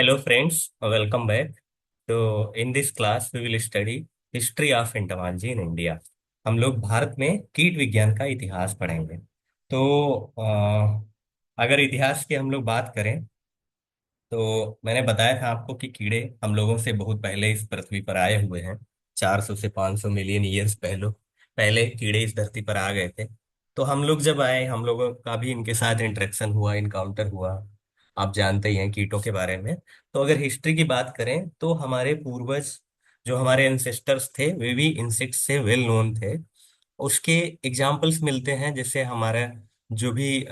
Hello friends, welcome back. So in this class we will study history of entomology in India. हम लोग भारत में कीट विज्ञान का इतिहास पढ़ेंगे। तो अगर इतिहास की हम लोग बात करें तो मैंने बताया था आपको कि कीड़े हम लोगों से बहुत पहले इस पृथ्वी पर आए हुए हैं। 400 से 500 मिलियन ईयर्स पहले पहले कीड़े इस धरती पर आ गए थे। तो हम लोग जब आए हम लोगों का भी इनके साथ इंटरेक्शन हुआ, इनकाउंटर हुआ। आप जानते ही हैं कीटों के बारे में। तो अगर हिस्ट्री की बात करें तो हमारे पूर्वज जो हमारे एंसेस्टर्स थे वे भी इंसेक्ट्स से वेल नोन थे। उसके एग्जाम्पल्स मिलते हैं, जैसे हमारा जो भी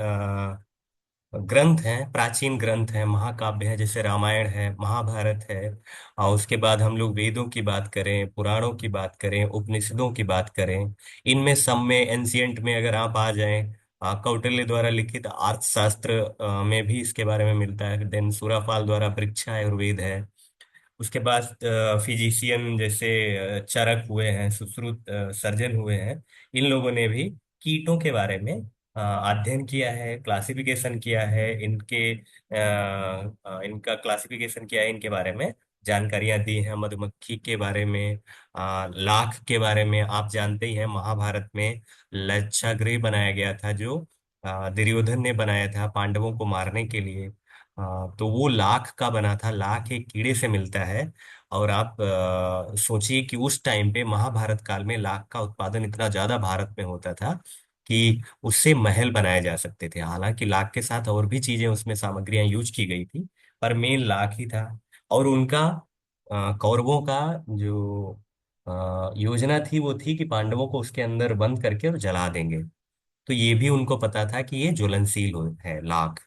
ग्रंथ हैं, प्राचीन ग्रंथ हैं, महाकाव्य हैं, जैसे रामायण है, महाभारत है। और उसके बाद हम लोग वेदों की बात करें, पुराणों की बात करें, उपनिषदों की बात करें। इनमें सब में एंशियंट में अगर आप आ जाएं, कौटिल्य द्वारा लिखित अर्थशास्त्र में भी इसके बारे में मिलता है। देन सूरापाल द्वारा वृक्ष आयुर्वेद है। उसके बाद फिजिशियन जैसे चरक हुए हैं, सुश्रुत सर्जन हुए हैं। इन लोगों ने भी कीटों के बारे में अध्ययन किया है, क्लासिफिकेशन किया है, इनका क्लासिफिकेशन किया है, इनके बारे में जानकारियां दी हैं। मधुमक्खी के बारे में, लाख के बारे में आप जानते ही हैं। महाभारत में लच्छागृह बनाया गया था, जो दुर्योधन ने बनाया था पांडवों को मारने के लिए। तो वो लाख का बना था, लाख एक कीड़े से मिलता है। और आप सोचिए कि उस टाइम पे महाभारत काल में लाख का उत्पादन इतना ज्यादा भारत में होता था कि उससे महल बनाए जा सकते थे। हालांकि लाख के साथ और भी चीजें उसमें सामग्रियां यूज की गई थी, पर मेन लाख ही था। और उनका कौरवों का जो योजना थी वो थी कि पांडवों को उसके अंदर बंद करके और जला देंगे। तो ये भी उनको पता था कि ये ज्वलनशील है लाख।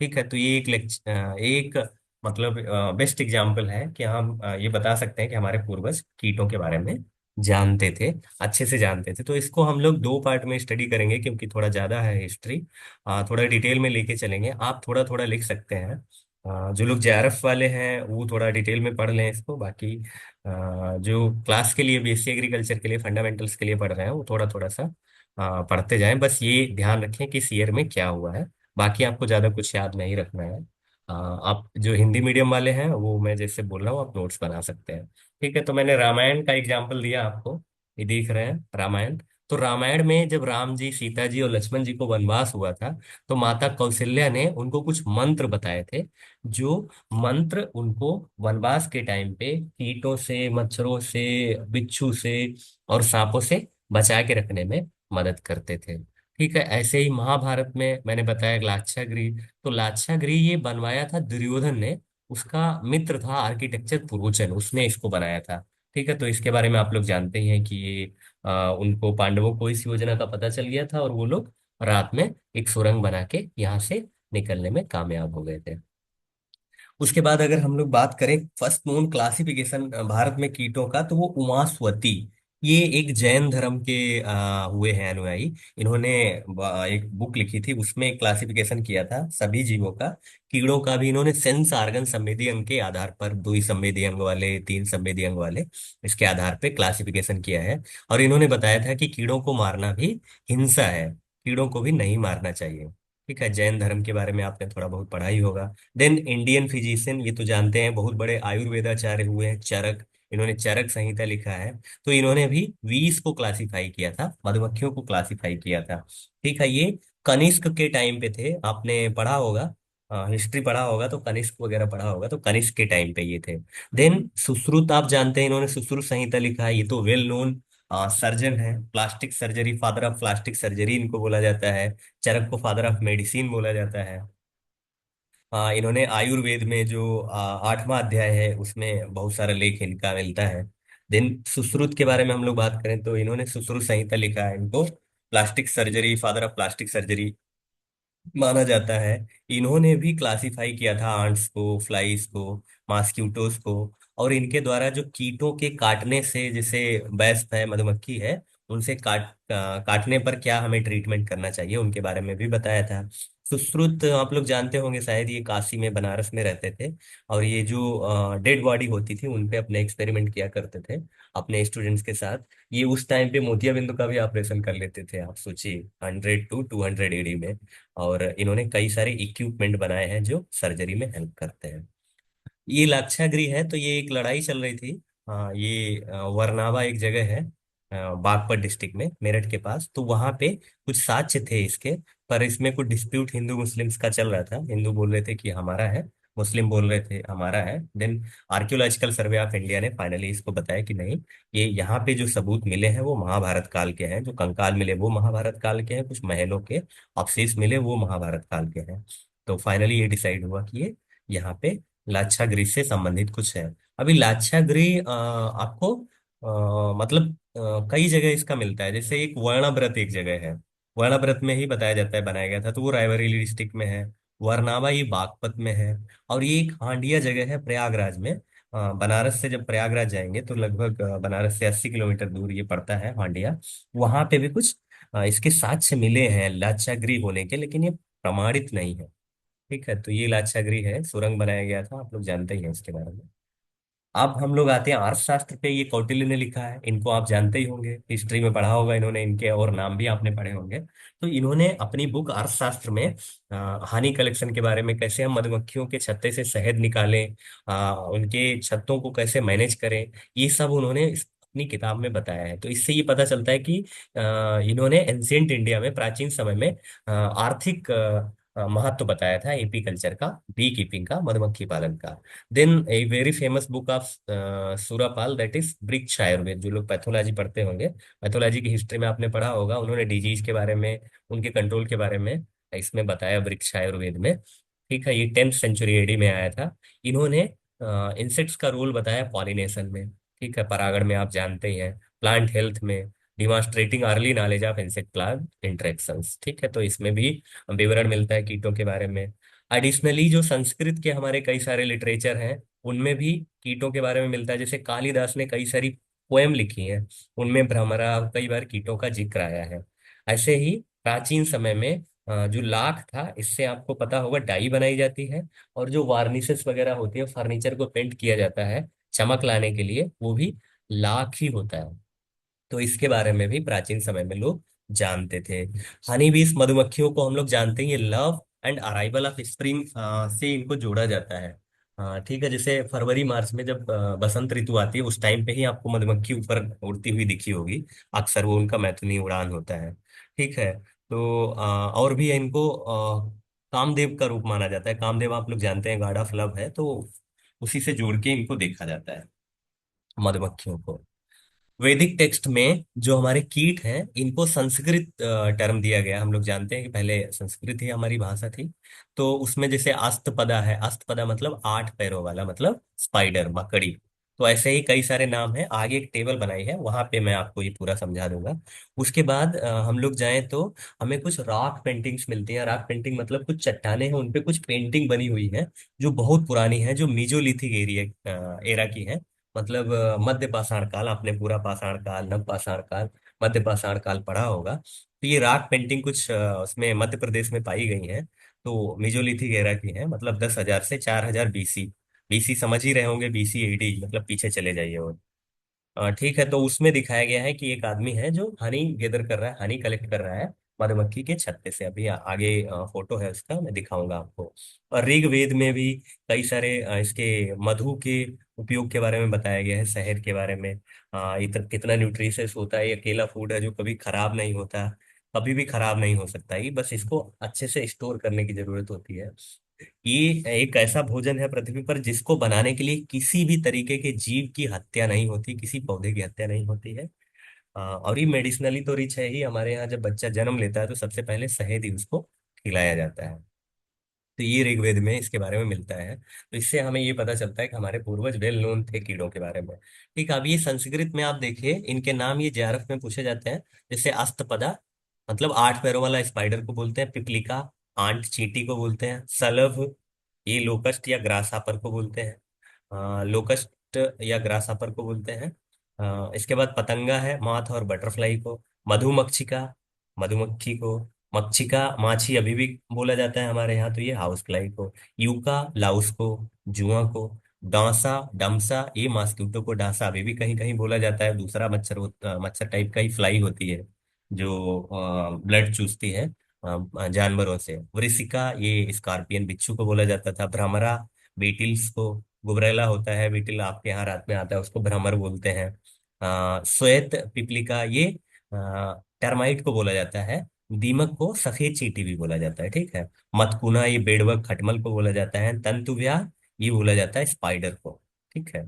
ठीक है, तो ये एक मतलब बेस्ट एग्जाम्पल है कि हम ये बता सकते हैं कि हमारे पूर्वज कीटों के बारे में जानते थे, अच्छे से जानते थे। तो इसको हम लोग दो पार्ट में स्टडी करेंगे क्योंकि थोड़ा ज्यादा है हिस्ट्री। थोड़ा डिटेल में लेके चलेंगे, आप थोड़ा थोड़ा लिख सकते हैं। जो लोग जेआरएफ वाले हैं वो थोड़ा डिटेल में पढ़ लें इसको। बाकी जो क्लास के लिए, बीएससी एग्रीकल्चर के लिए, फंडामेंटल्स के लिए पढ़ रहे हैं वो थोड़ा थोड़ा सा पढ़ते जाएं। बस ये ध्यान रखें कि इस ईयर में क्या हुआ है। बाकी आपको ज्यादा कुछ याद नहीं रखना है। आप जो हिंदी मीडियम वाले हैं वो मैं जैसे बोल रहा हूँ आप नोट्स बना सकते हैं। ठीक है, तो मैंने रामायण का एग्जाम्पल दिया आपको, ये देख रहे हैं रामायण। तो रामायण में जब राम जी, सीता जी और लक्ष्मण जी को वनवास हुआ था तो माता कौशल्या ने उनको कुछ मंत्र बताए थे, जो मंत्र उनको वनवास के टाइम पे कीटों से, मच्छरों से, बिच्छू से और सांपों से बचा के रखने में मदद करते थे। ठीक है, ऐसे ही महाभारत में मैंने बताया लाक्षागृह। तो लाक्षागृह ये बनवाया था दुर्योधन ने। उसका मित्र था आर्किटेक्चर पुरोचन, उसने इसको बनाया था। ठीक है, तो इसके बारे में आप लोग जानते ही हैं कि ये उनको, पांडवों को इस योजना का पता चल गया था और वो लोग रात में एक सुरंग बना के यहाँ से निकलने में कामयाब हो गए थे। उसके बाद अगर हम लोग बात करें फर्स्ट नोन क्लासिफिकेशन भारत में कीटों का, तो वो उमास्वती, ये एक जैन धर्म के हुए हैं अनुयायी। इन्होंने एक बुक लिखी थी, उसमें क्लासिफिकेशन किया था सभी जीवों का। कीड़ों का भी इन्होंने सेंस आर्गन, संवेदी अंग के आधार पर, 2 ही संवेदी अंग वाले, 3 संवेदी अंग वाले, इसके आधार पे क्लासिफिकेशन किया है। और इन्होंने बताया था कि कीड़ों को मारना भी हिंसा है, कीड़ों को भी नहीं मारना चाहिए। ठीक है, जैन धर्म के बारे में आपने थोड़ा बहुत पढ़ा ही होगा। देन इंडियन फिजिशियन, ये तो जानते हैं, बहुत बड़े आयुर्वेदाचार्य हुए हैं चरक। इन्होंने चरक संहिता लिखा है। तो इन्होंने भी 20 को क्लासिफाई किया था, मधुमक्खियों को क्लासिफाई किया था। ठीक है, ये कनिष्क के टाइम पे थे, आपने पढ़ा होगा, हिस्ट्री पढ़ा होगा तो कनिष्क वगैरह पढ़ा होगा, तो कनिष्क के टाइम पे ये थे। देन सुश्रुत, आप जानते हैं इन्होंने सुश्रुत संहिता लिखा है। ये तो वेल नोन सर्जन है, plastic surgery, father of plastic surgery इनको बोला जाता है। चरक को फादर ऑफ मेडिसिन बोला जाता है। इन्होंने आयुर्वेद में जो 8वां अध्याय है उसमें बहुत सारा लेख इनका मिलता है। देन सुश्रुत के बारे में हम लोग बात करें तो इन्होंने सुश्रुत संहिता लिखा है। इनको plastic surgery, father of plastic surgery माना जाता है। इन्होंने भी क्लासिफाई किया था आंट्स को, फ्लाइज को, मॉस्किटोस को। और इनके द्वारा जो कीटों के काटने से, जैसे वैस्प है, मधुमक्खी है, उनसे काटने पर क्या हमें ट्रीटमेंट करना चाहिए, उनके बारे में भी बताया था। सुश्रुत आप लोग जानते होंगे शायद, ये काशी में, बनारस में रहते थे। और ये जो डेड बॉडी होती थी उन पे अपने एक्सपेरिमेंट किया करते थे अपने स्टूडेंट्स के साथ। ये उस टाइम पे मोतियाबिंद का भी ऑपरेशन कर लेते थे, आप सोचिए, 100 to 200 AD में। और इन्होंने कई सारे इक्विपमेंट बनाए हैं जो सर्जरी में हेल्प करते हैं। ये लाक्षागृह है, तो ये एक लड़ाई चल रही थी। हाँ, ये वरनावा एक जगह है, बागपत डिस्ट्रिक्ट में, मेरठ के पास। तो वहां पे कुछ साक्ष्य थे इसके, पर इसमें कुछ डिस्प्यूट हिंदू मुस्लिम्स का चल रहा था। हिंदू बोल रहे थे कि हमारा है, मुस्लिम बोल रहे थे हमारा है। Then archaeological survey of India ने फाइनली इसको बताया कि नहीं, ये यहाँ पे जो सबूत मिले हैं वो महाभारत काल के हैं, जो कंकाल मिले वो महाभारत काल के हैं, कुछ महलों के अवशेष मिले वो महाभारत काल के हैं। तो फाइनली ये डिसाइड हुआ कि ये यहाँ पे लाक्षागृह से संबंधित कुछ है। अभी लाक्षागृह आपको मतलब कई जगह इसका मिलता है। जैसे एक वर्णाव्रत एक जगह है, वर्णाव्रत में ही बताया जाता है बनाया गया था, तो वो रायबरेली डिस्ट्रिक्ट में है। वरनावा ये बागपत में है। और ये एक हांडिया जगह है प्रयागराज में। बनारस से जब प्रयागराज जाएंगे तो लगभग बनारस से 80 किलोमीटर दूर ये पड़ता है हांडिया। वहां पे भी कुछ इसके साक्ष्य मिले हैं लाक्षागृह होने के, लेकिन ये प्रमाणित नहीं है। ठीक है, तो ये लाक्षागृह है, सुरंग बनाया गया था, आप लोग जानते ही हैं इसके बारे में। अब हम लोग आते हैं अर्थशास्त्र पे। ये कौटिल्य ने लिखा है, इनको आप जानते ही होंगे, हिस्ट्री में पढ़ा होगा इन्होंने, इनके और नाम भी आपने पढ़े होंगे। तो इन्होंने अपनी बुक अर्थशास्त्र में हानि कलेक्शन के बारे में, कैसे हम मधुमक्खियों के छत्ते से शहद निकालें, उनके छत्तों को कैसे मैनेज करें, ये सब उन्होंने अपनी किताब में बताया है। तो इससे ये पता चलता है कि इन्होंने एंशियंट इंडिया में, प्राचीन समय में आर्थिक महत्व बताया था एपी कल्चर का, बी कीपिंग का, मधुमक्खी पालन का। Then a very famous book of Surapala, that is Vriksha Ayurveda. जो लोग पैथोलॉजी पढ़ते होंगे, पैथोलॉजी की हिस्ट्री में आपने पढ़ा होगा, उन्होंने डिजीज के बारे में, उनके कंट्रोल के बारे में इसमें बताया वृक्ष आयुर्वेद में। ठीक है, ये 10th सेंचुरी एडी में आया था। इन्होंने इंसेक्ट्स का रोल बताया पॉलिनेशन में। ठीक है, परागण में आप जानते ही हैं, प्लांट हेल्थ में, demonstrating early knowledge of insect plant interactions. ठीक है, तो इसमें भी विवरण मिलता है कीटों के बारे में। एडिशनली जो संस्कृत के हमारे कई सारे लिटरेचर हैं, उनमें भी कीटों के बारे में मिलता है। जैसे कालिदास ने कई सारी पोएम लिखी हैं, उनमें भ्रमरा कई बार कीटों का जिक्र आया है। ऐसे ही प्राचीन समय में जो लाख था, इससे आपको पता होगा डाई बनाई जाती है। और जो वार्निशेस वगैरह होती है, फर्नीचर को पेंट किया जाता है चमक लाने के लिए, वो भी लाख ही होता है। तो इसके बारे में भी प्राचीन समय में लोग जानते थे। हनी बीस मधुमक्खियों को हम लोग जानते हैं, ये love and arrival of spring से इनको जोड़ा जाता है। ठीक है, जैसे फरवरी मार्च में जब बसंत ऋतु आती है, उस टाइम पे ही आपको मधुमक्खी ऊपर उड़ती हुई दिखी होगी। अक्सर वो उनका मैथुनी उड़ान होता है। ठीक है, तो और भी इनको कामदेव का रूप माना जाता है। कामदेव आप लोग जानते हैं, गॉड ऑफ लव है, तो उसी से जोड़ के इनको देखा जाता है मधुमक्खियों को। वैदिक टेक्स्ट में जो हमारे कीट हैं, इनको संस्कृत टर्म दिया गया। हम लोग जानते हैं कि पहले संस्कृत ही हमारी भाषा थी। तो उसमें जैसे अस्तपदा है, अस्तपदा मतलब 8 पैरों वाला, मतलब स्पाइडर, मकड़ी। तो ऐसे ही कई सारे नाम हैं, आगे एक टेबल बनाई है, वहां पे मैं आपको ये पूरा समझा दूंगा। उसके बाद हम लोग जाएं तो हमें कुछ रॉक पेंटिंग्स मिलती हैं। रॉक पेंटिंग मतलब कुछ चट्टाने हैं, उनपे कुछ पेंटिंग बनी हुई है, जो बहुत पुरानी है, जो मीजोलिथिक एरिया एरा की है। मतलब मध्य पाषाण काल, आपने पूरा पाषाण काल, नव पाषाण काल, मध्य पाषाण काल पढ़ा होगा। तो ये राग पेंटिंग कुछ उसमें मध्य प्रदेश में पाई गई है। तो मेजोलिथिक एरा की है, मतलब 10,000 से 4,000 बीसी। बीसी समझ ही रहे होंगे, बीसी एडी मतलब पीछे चले जाइए। और ठीक है, तो उसमें दिखाया गया है कि एक आदमी है जो हनी गेदर कर रहा है, हनी कलेक्ट कर रहा है मधुमक्खी के छत्ते से। अभी आगे फोटो है उसका, मैं दिखाऊंगा आपको। और ऋग्वेद में भी कई सारे इसके मधु के उपयोग के बारे में बताया गया है, शहद के बारे में। इतना कितना न्यूट्रिशियस होता है, ये अकेला फूड है जो कभी खराब नहीं होता, कभी भी खराब नहीं हो सकता। ये बस इसको अच्छे से स्टोर करने की जरूरत होती है। ये एक ऐसा भोजन है पृथ्वी पर जिसको बनाने के लिए किसी भी तरीके के जीव की हत्या नहीं होती, किसी पौधे की हत्या नहीं होती है। और ये मेडिसिनली तो रिच है ही। हमारे यहाँ जब बच्चा जन्म लेता है तो सबसे पहले शहद ही उसको खिलाया जाता है। तो ये ऋग्वेद में इसके बारे में मिलता है। तो इससे हमें ये पता चलता है कि हमारे पूर्वज वेल नोन थे कीड़ों के बारे में। ठीक है, अब ये संस्कृत में आप देखिए, इनके नाम ये जेआरएफ में पूछे जाते हैं। जैसे अस्तपदा मतलब 8 पैरों वाला स्पाइडर को बोलते हैं। पिपलिका आंट चींटी को बोलते हैं। सलभ ये लोकस्ट या ग्रासहापर को बोलते हैं। लोकस्ट या ग्रासहापर को बोलते हैं। इसके बाद पतंगा है, मॉथ और बटरफ्लाई को। मधुमक्षिका मधुमक्खी को। मक्षिका माछी अभी भी बोला जाता है हमारे यहाँ, तो ये हाउस फ्लाई को। यूका लाउस को। जुआ को। डांसा डमसा ये मॉस्किटो को डांसा अभी भी कहीं कहीं बोला जाता है। दूसरा मच्छर मच्छर टाइप का ही फ्लाई होती है, जो ब्लड चूसती है जानवरों से। वृसिका ये स्कॉर्पियन बिच्छू को बोला जाता था। भ्रमरा बीटल्स को। गुबरैला होता है, बीटल आपके यहाँ रात में आता है, उसको भ्रमर बोलते हैं। श्वेत पिपलिका, ये टर्माइट को बोला जाता है। दीमक को सफेद चींटी भी बोला जाता है, ठीक है। मतकुना, ये बेडबग खटमल को बोला जाता है। तंतुव्या, ये बोला जाता है स्पाइडर को, ठीक है।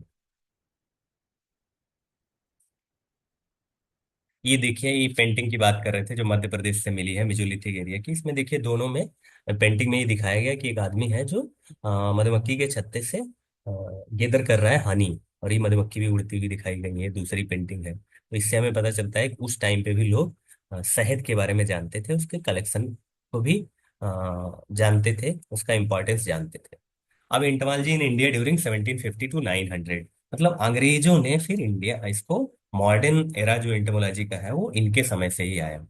ये देखिए, ये पेंटिंग की बात कर रहे थे जो मध्य प्रदेश से मिली है, मेजोलिथिक एरिया की। इसमें देखिए दोनों में पेंटिंग में ये दिखाया गया कि एक आदमी है जो मधुमक्खी के छत्ते से गेदर कर रहा है हनी, और ये मधुमक्खी भी उड़ती हुई दिखाई गई है। दूसरी पेंटिंग है, तो इससे हमें पता चलता है कि उस टाइम पे भी लोग शहद के बारे में जानते थे, उसके कलेक्शन को भी जानते थे, उसका इंपॉर्टेंस जानते थे। अब इंटमालजी इन इंडिया ड्यूरिंग 1750 टू 900, मतलब अंग्रेजों ने फिर इंडिया इसको, मॉडर्न एरा जो इंटमोलॉजी का है वो इनके समय से ही आया,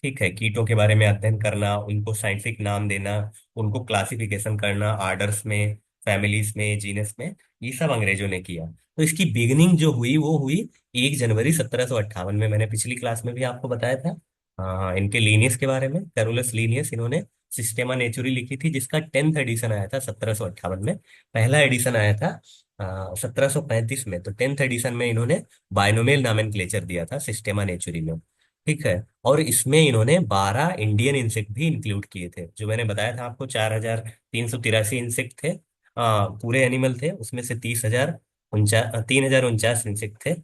ठीक है। कीटों के बारे में अध्ययन करना, उनको साइंटिफिक नाम देना, उनको क्लासिफिकेशन करना आर्डर्स में, फैमिलीज में, जीनस में, ये सब अंग्रेजों ने किया। तो इसकी बिगिनिंग जो हुई वो हुई 1 जनवरी 1758 में। मैंने पिछली क्लास में भी आपको बताया था इनके लीनियस के बारे में, कैरोलस लीनियस। इन्होंने सिस्टेमा नेचुरी लिखी थी, जिसका 10th एडिशन आया था 1758 में। पहला एडिशन आया था 1735 में। तो 10th एडिशन में इन्होंने बायनोमियल नोमेनक्लेचर दिया था सिस्टेमा नेचुरी में, ठीक है। और इसमें इन्होंने 12 इंडियन इंसेक्ट भी इंक्लूड किए थे। जो मैंने बताया था आपको 4383 इंसेक्ट थे, पूरे एनिमल थे। उसमें से 3049 इंसेक्ट थे,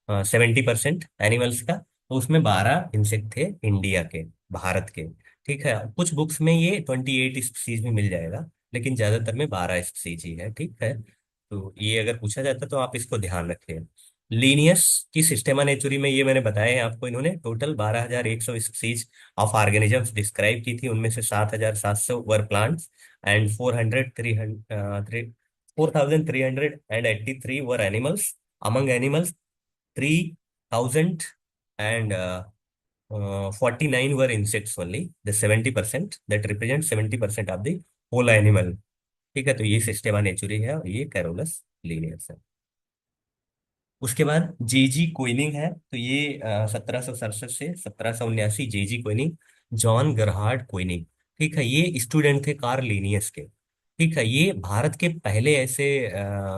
70% एनिमल्स का। तो उसमें 12 इंसेक्ट थे इंडिया के, भारत के, ठीक है। कुछ बुक्स में ये 28 स्पीसीज भी मिल जाएगा, लेकिन ज्यादातर में 12 स्पीसीज ही है, ठीक है। तो ये अगर पूछा जाता तो आप इसको ध्यान रखें। लीनियस की सिस्टेमा नेचुरी में ये मैंने बताया है आपको, इन्होंने total 12,100 species of organisms describe की थी। उनमें से 7,700 were plants and 4,383 were animals. Among animals 3,049 were insects only, the 70% that represent 70% of the whole animal, ठीक है। तो ये सिस्टेमा नेचुरी है और ये कैरोलस लीनियस है। उसके बाद जेजी कोइनिंग है, तो ये 1767 से 1779, जेजी कोइनिंग, जॉन गरहार्ड कोइनिंग, ठीक है। ये स्टूडेंट थे कार्ल लिनियस के, ठीक है। ये भारत के पहले ऐसे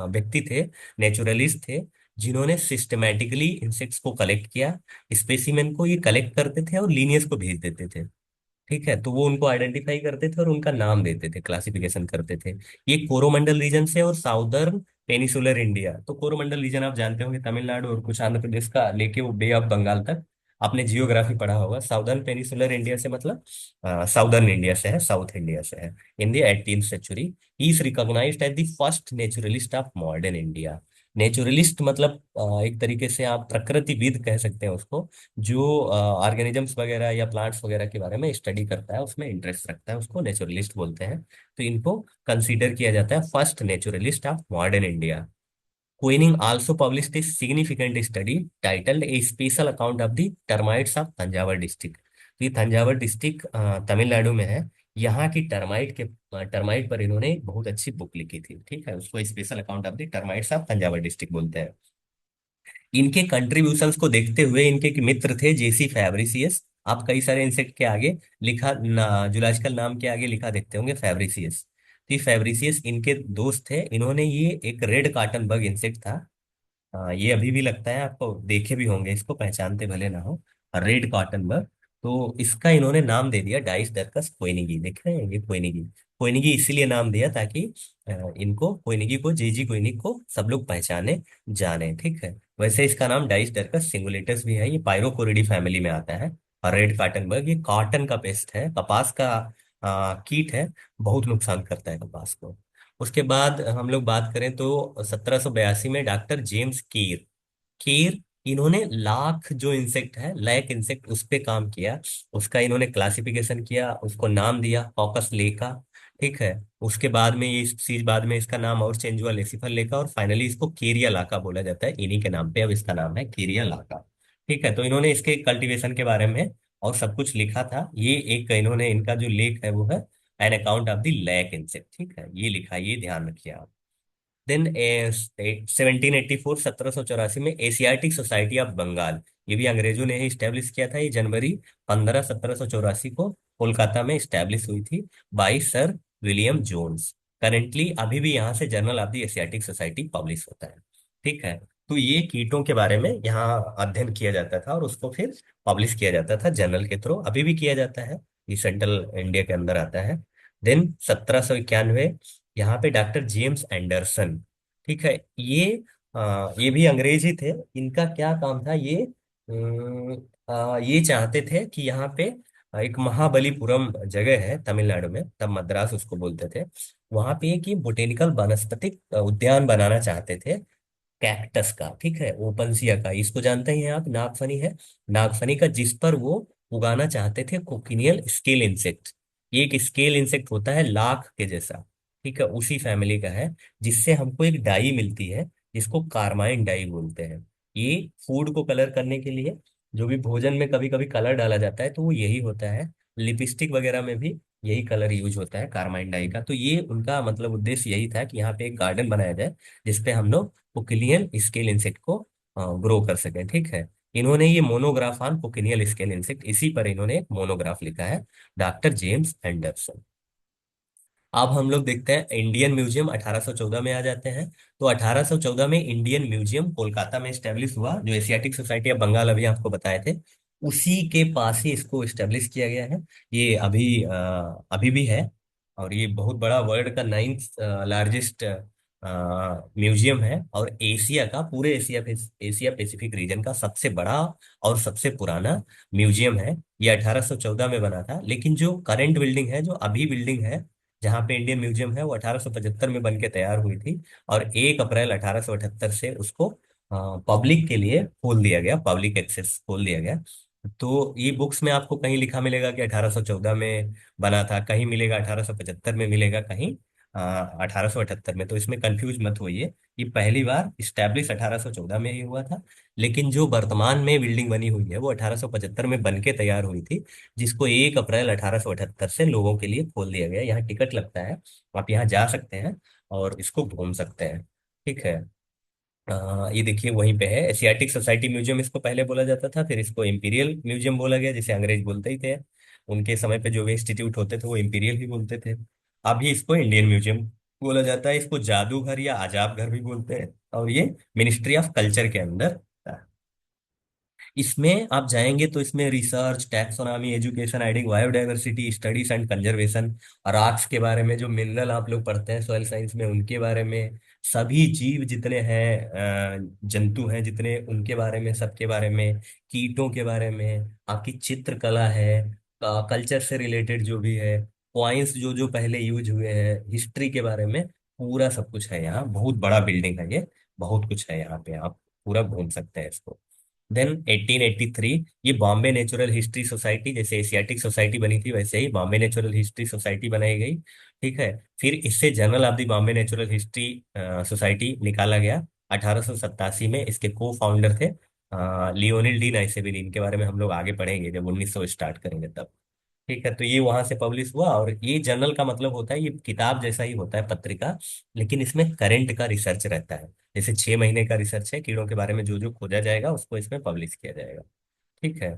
व्यक्ति थे, नेचुरलिस्ट थे, जिन्होंने सिस्टमैटिकली इंसेक्ट्स को कलेक्ट किया। स्पेसिमेन को ये कलेक्ट करते थे और लीनियस को भेज देते थे, ठीक है। तो वो उनको आइडेंटिफाई करते थे और उनका नाम देते थे, क्लासिफिकेशन करते थे। ये कोरोमंडल रीजन से और साउदर्न पेनिसुलर इंडिया, तो कोरोमंडल रीजन आप जानते होंगे तमिलनाडु और कुछ आंध्र प्रदेश का लेके वो बे ऑफ बंगाल तक, आपने जियोग्राफी पढ़ा होगा। साउदर्न पेनिसुलर इंडिया से मतलब साउदर्न इंडिया से है, साउथ इंडिया से है। In the 18th century he is recognised as the first naturalist of modern India. Naturalist मतलब एक तरीके से आप प्रकृतिविद कह सकते हैं उसको, जो ऑर्गेनिजम्स वगैरह या प्लांट्स वगैरह के बारे में स्टडी करता है, उसमें इंटरेस्ट रखता है, उसको नेचुरलिस्ट बोलते हैं। तो इनको कंसीडर किया जाता है first naturalist of modern India. Koenig also published a significant study titled a special account of the termites of Thanjavur district. तो ये तंजावर डिस्ट्रिक्ट तमिलनाडु में है। यहाँ की टर्माइट पर इन्होंने एक बहुत अच्छी बुक लिखी थी, ठीक है। उसको special account of the termites of Thanjavur district बोलते हैं। इनके कंट्रीब्यूशंस को देखते हुए इनके एक मित्र थे जेसी फैब्रिसियस। आप कई सारे इंसेक्ट के आगे लिखा जूलॉजिकल नाम के आगे लिखा देखते होंगे फैब्रिसियस। तो ये फैब्रिसियस इनके दोस्त थे। इन्होंने ये एक रेड कार्टन बग इंसेक्ट था, ये अभी भी लगता है आपको, देखे भी होंगे इसको, पहचानते भले ना हो, रेड कॉटन बग। तो इसका इन्होंने नाम दे दिया डाइस डरकस कोइनिगी। देख रहे हैं ये कोइनिगी, कोइनिगी इसीलिए नाम दिया ताकि इनको, कोइनिगी को, जेजी कोइनिग को सब लोग पहचाने, जाने, ठीक है। वैसे इसका नाम डाइस डरकस सिंगुलेटस भी है। ये पायरोकोरिडी फैमिली में आता है। और रेड कॉटन बग ये कॉटन का पेस्ट है, कपास का कीट है, बहुत नुकसान करता है कपास को। उसके बाद हम लोग बात करें तो 1782 में डॉक्टर जेम्स कीर, कीर इन्होंने लाख जो इंसेक्ट है, लैक इंसेक्ट, उस पे काम किया। उसका इन्होंने क्लासिफिकेशन किया, उसको नाम दिया कॉकस लेका, ठीक है। उसके बाद में ये चीज, बाद में इसका नाम और चेंज हुआ लेसिफर लेका, और फाइनली इसको केरिया लाका बोला जाता है। इन्हीं के नाम पे अब इसका नाम है केरिया लाका, ठीक है। तो इन्होंने इसके कल्टीवेशन के बारे में और सब कुछ लिखा था। ये एक इन्होंने, इनका जो लेख है वो है an account of the lac insect, ठीक है। ये लिखा, ये ध्यान रखिए आप। देन 1784, 1784 में एशियाटिक सोसाइटी ऑफ बंगाल, ये भी अंग्रेजों ने ही स्टैब्लिश किया था। ये जनवरी 15, 1784 को कोलकाता में स्टैब्लिश हुई थी by sir William Jones. Currently अभी भी यहाँ से journal of the Asiatic Society publish होता है। ठीक है। तो ये कीटों के बारे में यहाँ अध्ययन किया जाता था और उसको फिर पब्लिश किया जाता था जर्नल के थ्रू, अभी भी किया जाता है। ये सेंट्रल इंडिया के अंदर आता है। देन 1791 यहाँ पे डॉक्टर जेम्स एंडरसन, ठीक है, ये भी अंग्रेज ही थे। इनका क्या काम था, ये चाहते थे कि यहाँ पे एक महाबलीपुरम जगह है तमिलनाडु में, तब मद्रास उसको बोलते थे। वहां पे एक ये बोटेनिकल वनस्पतिक उद्यान बनाना चाहते थे, कैक्टस का, ठीक है, ओपनसिया का। इसको जानते हैं आप, नागफनी है, नागफनी का, जिस पर वो उगाना चाहते थे कोकिनियल स्केल इंसेक्ट। ये एक स्केल इंसेक्ट होता है लाख के जैसा, ठीक है, उसी फैमिली का है, जिससे हमको एक डाई मिलती है जिसको कार्माइन डाई बोलते हैं। ये फूड को कलर करने के लिए, जो भी भोजन में कभी कभी कलर डाला जाता है तो वो यही होता है। लिपस्टिक वगैरह में भी यही कलर यूज होता है, कार्माइन डाई का। तो ये उनका मतलब उद्देश्य यही था कि यहाँ पे एक गार्डन बनाया जाए जिसपे हम लोग कोकिलियन स्केल इंसेक्ट को ग्रो कर सके, ठीक है। इन्होंने ये monograph on cochineal scale insect, इसी पर इन्होंने एक मोनोग्राफ लिखा है, डॉक्टर जेम्स एंडरसन। अब हम लोग देखते हैं इंडियन म्यूजियम 1814 में आ जाते हैं। तो 1814 में इंडियन म्यूजियम कोलकाता में स्टेब्लिश हुआ, जो एशियाटिक सोसाइटी ऑफ बंगाल अभी आपको बताए थे, उसी के पास ही इसको स्टेब्लिश किया गया है। ये अभी भी है, और ये बहुत बड़ा, वर्ल्ड का 9th लार्जेस्ट म्यूजियम है, और एशिया का, पूरे एशिया पैसिफिक रीजन का सबसे बड़ा और सबसे पुराना म्यूजियम है। ये 1814 में बना था, लेकिन जो करंट बिल्डिंग है, जो अभी बिल्डिंग है जहाँ पे इंडियन म्यूजियम है, वो 1875 में बन के तैयार हुई थी, और 1 अप्रैल 1878 से उसको पब्लिक के लिए खोल दिया गया, पब्लिक एक्सेस खोल दिया गया। तो ये बुक्स में आपको कहीं लिखा मिलेगा कि 1814 में बना था, कहीं मिलेगा 1875 में, मिलेगा कहीं 1878 में। तो इसमें कंफ्यूज मत होइए, ये पहली बार स्टैब्लिश 1814 में ही हुआ था। लेकिन जो वर्तमान में बिल्डिंग बनी हुई है वो 1875 में बन के तैयार हुई थी, जिसको 1 अप्रैल 1878 से लोगों के लिए खोल दिया गया। यहाँ टिकट लगता है, आप यहाँ जा सकते हैं और इसको घूम सकते हैं, ठीक है। ये देखिए वहीं पे है, एशियाटिक सोसाइटी म्यूजियम इसको पहले बोला जाता था, फिर इसको इंपीरियल म्यूजियम बोला गया, जिसे अंग्रेज बोलते ही थे। उनके समय पे जो भी इंस्टीट्यूट होते थे वो इंपीरियल ही बोलते थे। अभी इसको इंडियन म्यूजियम बोला जाता है, इसको जादूघर या अजाब घर भी बोलते हैं, और ये मिनिस्ट्री ऑफ कल्चर के अंदर था। इसमें आप जाएंगे तो इसमें रिसर्च, टैक्सोनॉमी, एजुकेशन, आइडिंग, biodiversity, studies and conservation, rocks के बारे में, जो मिनरल आप लोग पढ़ते हैं सॉइल साइंस में उनके बारे में, सभी जीव जितने हैं, जंतु हैं जितने, उनके बारे में, सबके बारे में, कीटों के बारे में, आपकी चित्रकला है, कल्चर से रिलेटेड जो भी है, कॉइन्स जो जो पहले यूज हुए हैं, हिस्ट्री के बारे में, पूरा सब कुछ है यहाँ। बहुत बड़ा बिल्डिंग है ये, बहुत कुछ है यहाँ पे, आप पूरा घूम सकते हैं इसको। देन 1883, ये बॉम्बे नेचुरल हिस्ट्री सोसाइटी, जैसे एशियाटिक सोसाइटी बनी थी वैसे ही बॉम्बे नेचुरल हिस्ट्री सोसाइटी बनाई गई, ठीक है। फिर इससे journal of the Bombay natural history society निकाला गया। 1887 में इसके को फाउंडर थे लियोनिल डी नाइसेबिन, इनके बारे में हम लोग आगे पढ़ेंगे जब 1900 स्टार्ट करेंगे तब, ठीक है। तो ये वहां से पब्लिश हुआ, और ये जर्नल का मतलब होता है, ये किताब जैसा ही होता है, पत्रिका, लेकिन इसमें करंट का रिसर्च रहता है। जैसे 6 महीने का रिसर्च है, कीड़ों के बारे में जो जो खोजा जाएगा उसको इसमें पब्लिश किया जाएगा, ठीक है।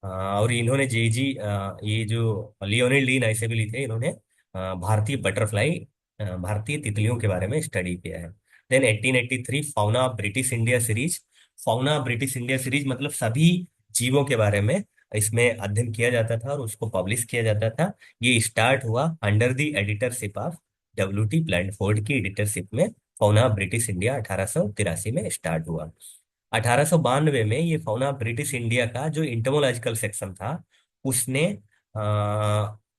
और इन्होंने ये जो लियोनिल डी नाइसेबिली थे, इन्होंने भारतीय बटरफ्लाई, भारतीय तितलियों के बारे में स्टडी किया है। Then 1883, fauna British India series. Fauna British India series मतलब सभी जीवों के बारे में इसमें अध्ययन किया जाता था और उसको पब्लिश किया जाता था। ये स्टार्ट हुआ under the editorship of WT ब्लैंडफोर्ड की एडिटरशिप में। फाउना ब्रिटिश इंडिया 1883 में स्टार्ट हुआ। 1892 में ये फौना ब्रिटिश इंडिया का जो इंटोमोलॉजिकल सेक्शन था, उसने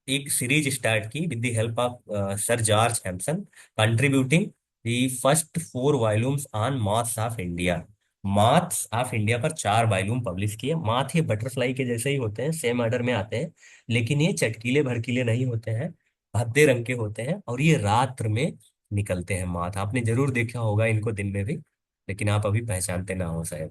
एक सीरीज स्टार्ट की with the help of sir George Hampson, contributing the first 4 volumes on moths of India. Moths of India पर 4 वॉल्यूम पब्लिश किए। मॉथ ये बटरफ्लाई के जैसे ही होते हैं, सेम ऑर्डर में आते हैं, लेकिन ये चटकीले भड़कीले नहीं होते हैं, भद्दे रंग के होते हैं, और ये रात्र में निकलते हैं माथ। आपने जरूर देखा होगा इनको दिन में भी, लेकिन आप अभी पहचानते ना हो शायद,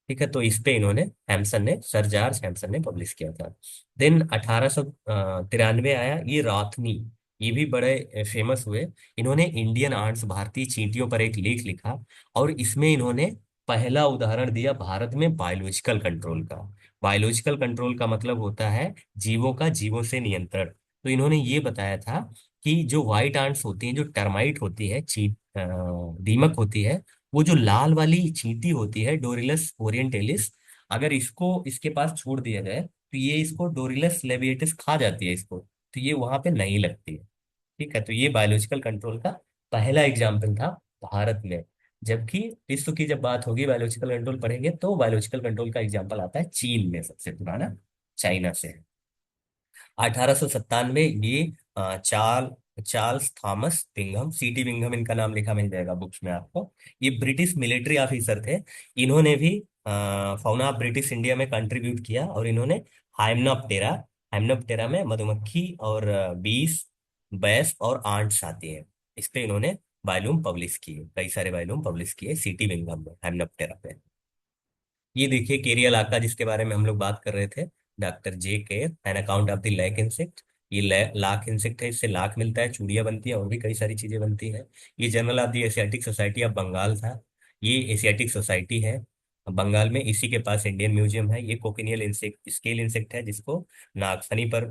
ठीक है। तो इस पे इन्होंने, हैम्सन ने, सर जॉर्ज हैम्सन ने पब्लिश किया था। देन 1893 आया, ये रॉथनी, ये भी बड़े फेमस हुए। इन्होंने इंडियन आंट्स, भारतीय चींटियों पर एक लेख लिखा, और इसमें इन्होंने पहला उदाहरण दिया भारत में बायोलॉजिकल कंट्रोल का। बायोलॉजिकल कंट्रोल का मतलब होता है जीवों का जीवों से नियंत्रण। तो इन्होंने ये बताया था कि जो व्हाइट आंट्स होती हैं, जो टर्माइट होती है, दीमक होती है, वो जो लाल वाली चींटी होती है डोरिलस ओरिएंटेलिस, अगर इसको इसके पास छोड़ दिया जाए तो ये इसको डोरिलस लेबिएटिस खा जाती है इसको, तो ये वहां पे नहीं लगती है। ठीक है, तो ये बायोलॉजिकल कंट्रोल का पहला एग्जाम्पल था भारत में। जबकि विश्व की जब बात होगी बायोलॉजिकल कंट्रोल पढ़ेंगे तो बायोलॉजिकल कंट्रोल का एग्जाम्पल आता है चीन में, सबसे पुराना चाइना से है। 1897 ये चार्ल्स थॉमस बिंघम, सीटी बिंघम इनका नाम लिखा मिल जाएगा बुक्स में आपको। ये ब्रिटिश मिलिट्री ऑफिसर थे। इन्होंने भी फौना ऑफ ब्रिटिश इंडिया में कंट्रीब्यूट किया, और इन्होंने हाइमनोप्टेरा, हाइमनोप्टेरा में मधुमक्खी और बीस, बैस और आंट्स आती हैं, इस पे इन्होंने वायलूम पब्लिश किए, कई सारे वायलूम पब्लिश किए सीटी बिंघम में, हाइमनोप्टेरा पे। ये देखिए केरिया लाका जिसके बारे में हम लोग बात कर रहे थे, doctor J care, an account of the lac insect. ये लाख इंसेक्ट है, इससे लाख मिलता है, चूड़ियां बनती है, और भी कई सारी चीजें बनती हैं। ये journal of the Asiatic Society of Bengal था। ये एशियाटिक सोसाइटी है बंगाल में, इसी के पास इंडियन म्यूजियम है। ये कोकिनियल इंसेक्ट, स्केल इंसेक्ट है, जिसको नागफनी पर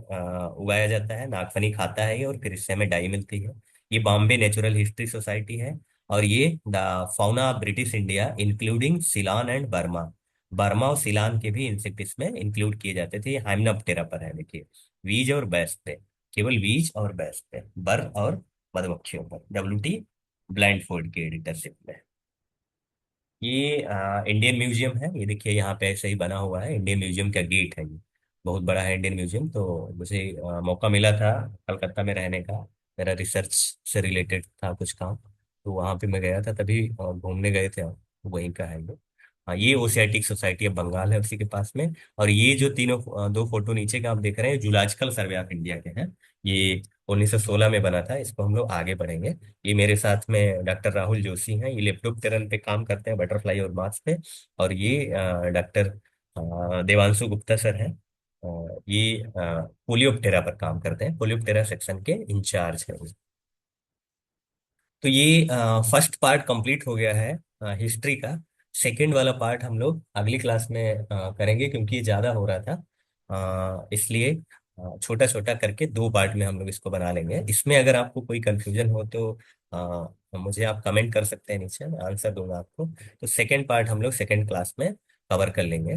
उगाया जाता है, नागफनी खाता है ये, और फिर इससे हमें डाई मिलती है। ये बॉम्बे नेचुरल हिस्ट्री सोसाइटी है। और ये the fauna of British India including Ceylon and Burma, Burma और सीलान के भी इंसेक्ट इसमें इंक्लूड किए जाते थे। ये हाइमनोप्टेरा पर है, देखिए, वीज और बैस पे, केवल वीज और बैस पे, बर और मधुमक्खियों पर, WT ब्लाइंड फोल्ड की एडिटरशिप में। ये इंडियन म्यूजियम है, ये देखिए यहाँ पे ऐसे ही बना हुआ है, इंडियन म्यूजियम का गेट है ये, बहुत बड़ा है इंडियन म्यूजियम। तो मुझे मौका मिला था कलकत्ता में रहने का, मेरा रिसर्च से रिलेटेड था कुछ काम, तो वहाँ पे मैं गया था, तभी घूमने गए थे हम, वहीं का है ये। हाँ, ये ओशियाटिक सोसाइटी ऑफ बंगाल है उसी के पास में। और ये जो तीनों दो फोटो नीचे का आप देख रहे हैं, जूलॉजिकल सर्वे ऑफ इंडिया के हैं। ये 1916 में बना था, इसको हम लोग आगे बढ़ेंगे। ये मेरे साथ में डॉक्टर राहुल जोशी हैं, ये लेप्टोप्टेरन पे काम करते हैं, बटरफ्लाई और मार्स पे। और ये डॉक्टर देवांशु गुप्ता सर हैं, ये पोलियोप्टेरा पर काम करते हैं, पोलियोप्टेरा सेक्शन के इंचार्ज हैं। तो ये फर्स्ट पार्ट कंप्लीट हो गया है हिस्ट्री का। सेकंड वाला पार्ट हम लोग अगली क्लास में करेंगे, क्योंकि ये ज़्यादा हो रहा था, इसलिए छोटा छोटा करके दो पार्ट में हम लोग इसको बना लेंगे। इसमें अगर आपको कोई कंफ्यूजन हो तो मुझे आप कमेंट कर सकते हैं नीचे, मैं आंसर दूंगा आपको। तो सेकंड पार्ट हम लोग सेकंड क्लास में कवर कर लेंगे।